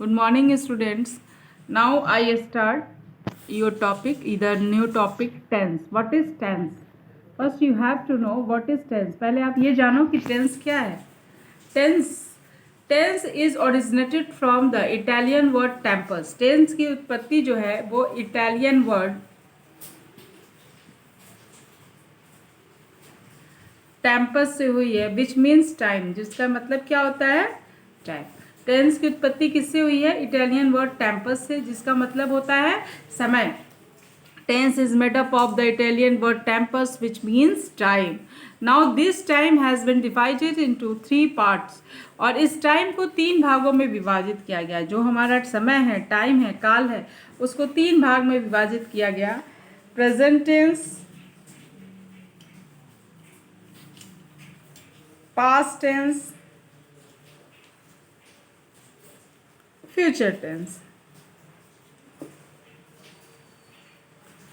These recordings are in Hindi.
Good morning, students. Now I start your topic, either new topic tense. What is tense? First you have to know what is tense. पहले आप ये जानो कि tense क्या है. Tense tense is originated from the Italian word tempus. Tense की उत्पत्ति जो है वो Italian word tempus से हुई है, which means time, जिसका मतलब क्या होता है? टाइम. टेंस की उत्पत्ति किससे हुई है? इटालियन वर्ड टेम्पस से, जिसका मतलब होता है समय. Tense is made up of the Italian word tempus which means time. Now this time has been divided into 3 parts. और इस टाइम को 3 भागों में विभाजित किया गया. जो हमारा समय है, टाइम है, काल है, उसको 3 भाग में विभाजित किया गया. Present tense, past tense, future tense.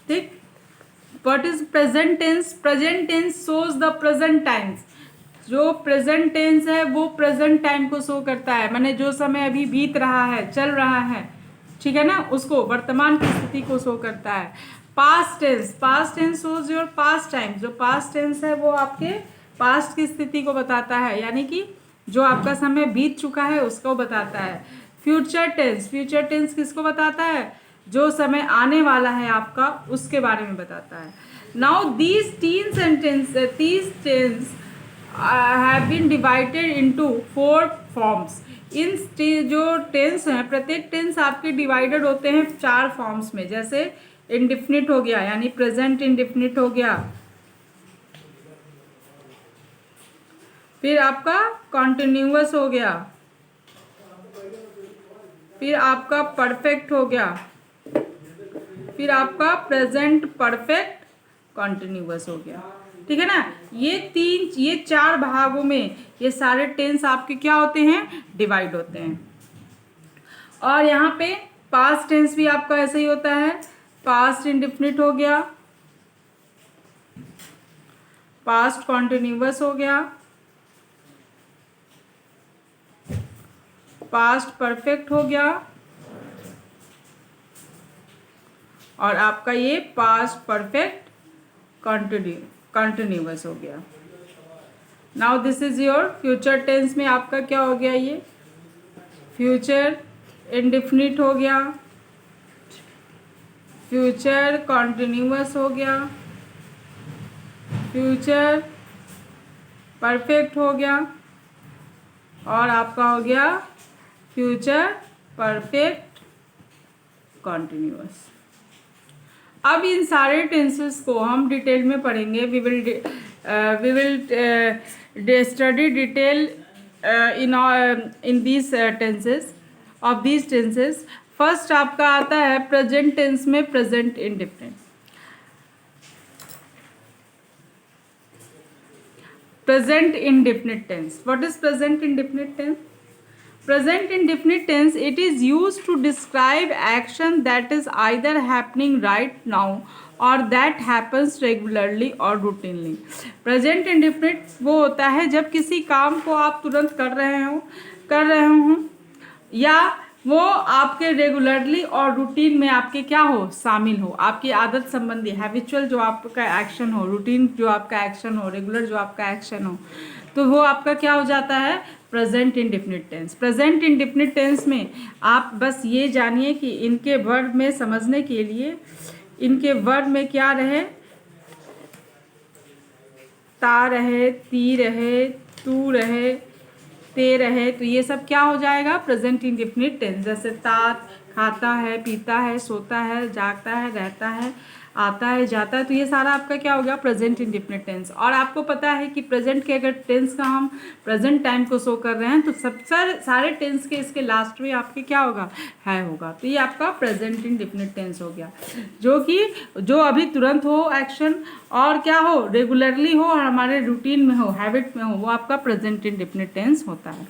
ठीक. What is present tense? Present tense shows the present times. जो प्रेजेंट टेंस है वो प्रेजेंट टाइम को शो करता है, माने जो समय अभी बीत रहा है, चल रहा है, ठीक है ना, उसको वर्तमान की स्थिति को शो करता है. Past tense, past tense shows your past time. जो पास्ट टेंस है वो आपके पास्ट की स्थिति को बताता है, यानी कि जो आपका समय बीत चुका है उसको बताता है. फ्यूचर टेंस, फ्यूचर टेंस किसको बताता है? जो समय आने वाला है आपका, उसके बारे में बताता है. नाउ दीज तीन sentence, these tense have been divided into 4 forms. इन जो टेंस हैं, प्रत्येक टेंस आपके डिवाइडेड होते हैं 4 फॉर्म्स में. जैसे इंडिफिनिट हो गया, यानी प्रेजेंट इंडिफिनिट हो गया. फिर आपका कॉन्टिन्यूअस हो गया. फिर आपका परफेक्ट हो गया. फिर आपका प्रेजेंट परफेक्ट कॉन्टिन्यूअस हो गया. ठीक है ना. ये 4 भागों में ये सारे टेंस आपके क्या होते हैं? डिवाइड होते हैं. और यहाँ पे पास्ट टेंस भी आपका ऐसे ही होता है. पास्ट इंडिफिनिट हो गया, पास्ट कॉन्टिन्यूअस हो गया, पास्ट परफेक्ट हो गया, और आपका ये पास्ट परफेक्ट कंटिन्यूअस हो गया. Now this is your future tense में आपका क्या हो गया? ये फ्यूचर इंडिफिनिट हो गया, फ्यूचर कंटिन्यूअस हो गया, फ्यूचर परफेक्ट हो गया, और आपका हो गया फ्यूचर परफेक्ट कॉन्टिन्यूअस. अब इन सारे टेंसेस को हम डिटेल में पढ़ेंगे. We will study detail in these tenses, of these tenses. First आपका आता है प्रेजेंट टेंस में present indefinite. Present indefinite tense. What is present indefinite tense? Present indefinite tense, it is used to describe action that is either happening right now or that happens regularly or routinely. Present indefinite वो होता है जब किसी काम को आप तुरंत कर रहे हो या वो आपके रेगुलरली और रूटीन में आपके क्या हो, शामिल हो, आपकी आदत संबंधी, हैबिचुअल जो आपका एक्शन हो, रूटीन जो आपका एक्शन हो, रेगुलर जो आपका एक्शन हो, तो वो आपका क्या हो जाता है? Present indefinite tense. Present indefinite tense में आप बस ये जानिए कि इनके वर्ब में समझने के लिए, इनके वर्ब में क्या रहे? ता रहे, ती रहे, तू रहे, ते रहे, तो ये सब क्या हो जाएगा? Present indefinite tense. जैसे तात, खाता है, पीता है, सोता है, जागता है, रहता है, आता है, जाता है, तो ये सारा आपका क्या हो गया? Present indefinite tense. और आपको पता है कि प्रेजेंट के अगर टेंस का हम प्रेजेंट टाइम को शो कर रहे हैं तो सब सारे टेंस के इसके लास्ट में आपके क्या होगा? है होगा. तो ये आपका प्रेजेंट इंडिफिनिट टेंस हो गया, जो अभी तुरंत हो एक्शन, और क्या हो, रेगुलरली हो, और हमारे रूटीन में हो, हैबिट में हो, वो आपका प्रेजेंट इंडिफिनिट टेंस होता है.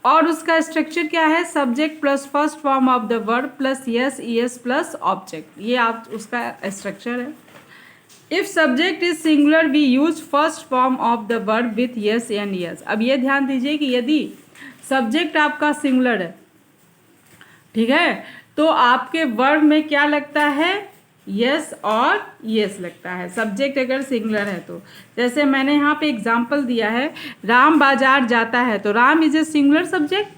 और उसका स्ट्रक्चर क्या है? Subject plus first form of the verb plus S ES plus object. ये आप उसका स्ट्रक्चर है. If subject is singular we use first form of the verb with S and S. अब ये ध्यान दीजिए कि यदि सब्जेक्ट आपका सिंगुलर है, ठीक है, तो आपके वर्ब में क्या लगता है, यस और यस लगता है, सब्जेक्ट अगर सिंगुलर है तो। जैसे मैंने यहाँ पे एग्जांपल दिया है, राम बाजार जाता है, तो Ram is a singular subject,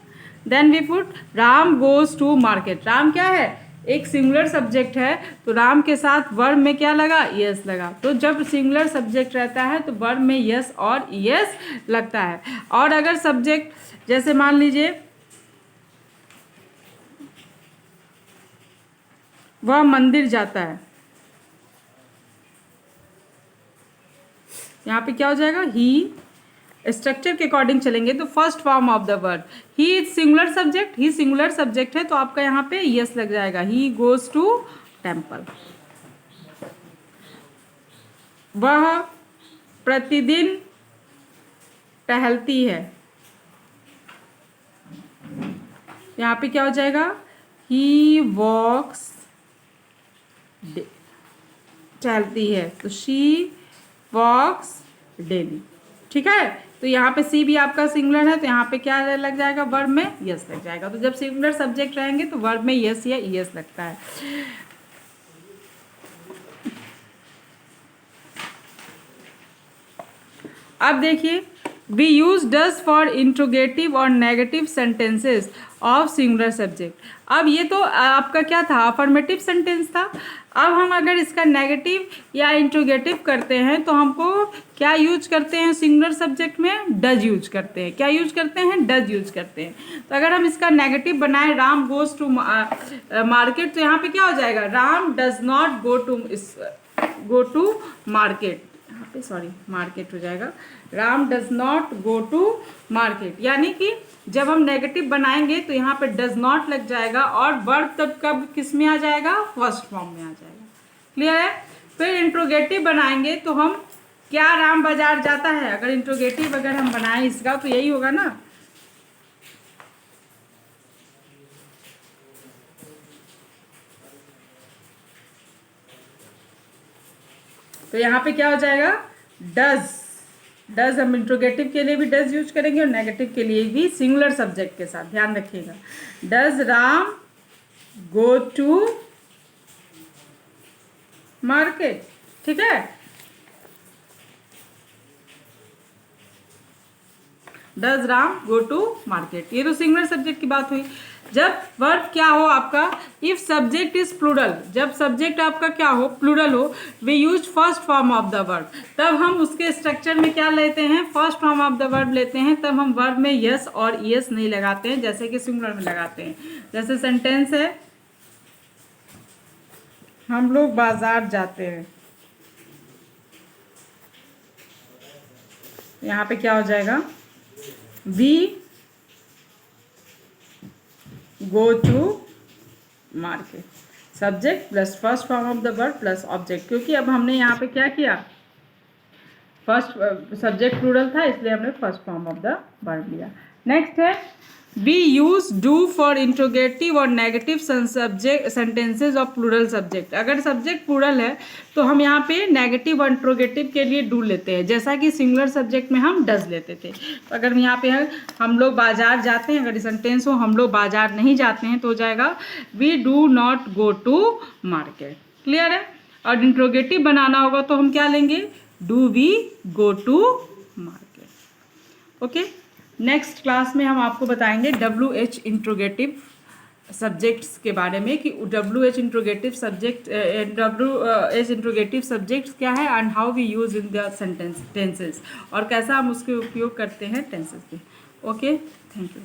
then we put Ram goes to market. Ram क्या है, एक सिंगुलर सब्जेक्ट है, तो राम के साथ वर्ब में क्या लगा, यस लगा। तो जब सिंगुलर सब्जेक्ट रहता है तो वर्ब में यस और यस लगता है। और अगर सब्जेक्ट जैसे मान लीजिए वह मंदिर जाता है, यहाँ पे क्या हो जाएगा, ही, स्ट्रक्चर के अकॉर्डिंग चलेंगे तो first form of the word, he is singular subject, he singular subject है तो आपका यहाँ पे यस लग जाएगा, ही गोज टू टेम्पल। वह प्रतिदिन टहलती है, यहाँ पे क्या हो जाएगा, ही वॉक्स, टहलती है तो शी वॉक्स डेली, ठीक है। तो यहाँ पे सी भी आपका सिंगुलर है तो यहाँ पे क्या लग जाएगा, वर्ब में यस लग जाएगा। तो जब सिंगुलर सब्जेक्ट रहेंगे तो वर्ब में यस या यस लगता है। अब देखिए, we use does for interrogative और negative sentences of singular subject. अब ये तो आपका क्या था, अफर्मेटिव सेंटेंस था। अब हम अगर इसका नेगेटिव या इंट्रोगेटिव करते हैं तो हमको क्या यूज करते हैं, सिंगुलर सब्जेक्ट में डज यूज करते हैं। क्या यूज करते हैं, डज यूज करते हैं। तो अगर हम इसका नेगेटिव बनाएं, राम गोज टू मार्केट, तो यहाँ पे क्या हो जाएगा, Ram does not go to market, यहाँ पे सॉरी मार्केट हो जाएगा, Ram does not go to market. यानी कि जब हम नेगेटिव बनाएंगे तो यहाँ पे डज नॉट लग जाएगा और वर्ब तब कब किस में आ जाएगा, फर्स्ट फॉर्म में आ जाएगा। क्लियर है। फिर इंट्रोगेटिव बनाएंगे तो हम क्या, राम बाजार जाता है, अगर इंट्रोगेटिव अगर हम बनाएं इसका तो यही होगा ना, तो यहाँ पे क्या हो जाएगा, डज हम इंट्रोगेटिव के लिए भी डज यूज करेंगे और नेगेटिव के लिए भी सिंगुलर सब्जेक्ट के साथ, ध्यान रखिएगा। Does Ram go to market, ठीक है। Does Ram go to market, ये तो सिंगुलर सब्जेक्ट की बात हुई। जब वर्ब क्या हो आपका, इफ सब्जेक्ट इज प्लूरल, जब सब्जेक्ट आपका क्या हो, प्लूरल हो, we use first form of the verb, तब हम उसके स्ट्रक्चर में क्या लेते हैं, first form of the verb लेते हैं। तब हम वर्ब में यस और यस नहीं लगाते हैं जैसे कि सिंगुलर में लगाते हैं। जैसे सेंटेंस है, हम लोग बाजार जाते हैं, यहाँ पे क्या हो जाएगा, we go to market, subject plus first form of the verb plus object, क्योंकि अब हमने यहाँ पे क्या किया, फर्स्ट सब्जेक्ट प्लूरल था इसलिए हमने first form of the verb लिया। नेक्स्ट है, we use do for interrogative और negative subject sentences of plural subject. अगर सब्जेक्ट प्लूरल है तो हम यहाँ पे नेगेटिव और इंट्रोगेटिव के लिए डू लेते हैं, जैसा कि सिंगुलर सब्जेक्ट में हम डज लेते थे। तो अगर यहाँ पे है, हम लोग बाजार जाते हैं, अगर सेंटेंस हो हम लोग बाजार नहीं जाते हैं तो हो जाएगा we do not go to market. Clear है। और इंट्रोगेटिव बनाना होगा तो हम क्या लेंगे, do we go to market. Okay, next class में हम आपको बताएंगे WH इंट्रोगेटिव सब्जेक्ट्स के बारे में, कि WH interrogative subject, WH interrogative subjects क्या है and how we use in the sentences, और कैसा हम उसके उपयोग करते हैं टेंसेस में। Okay, thank you.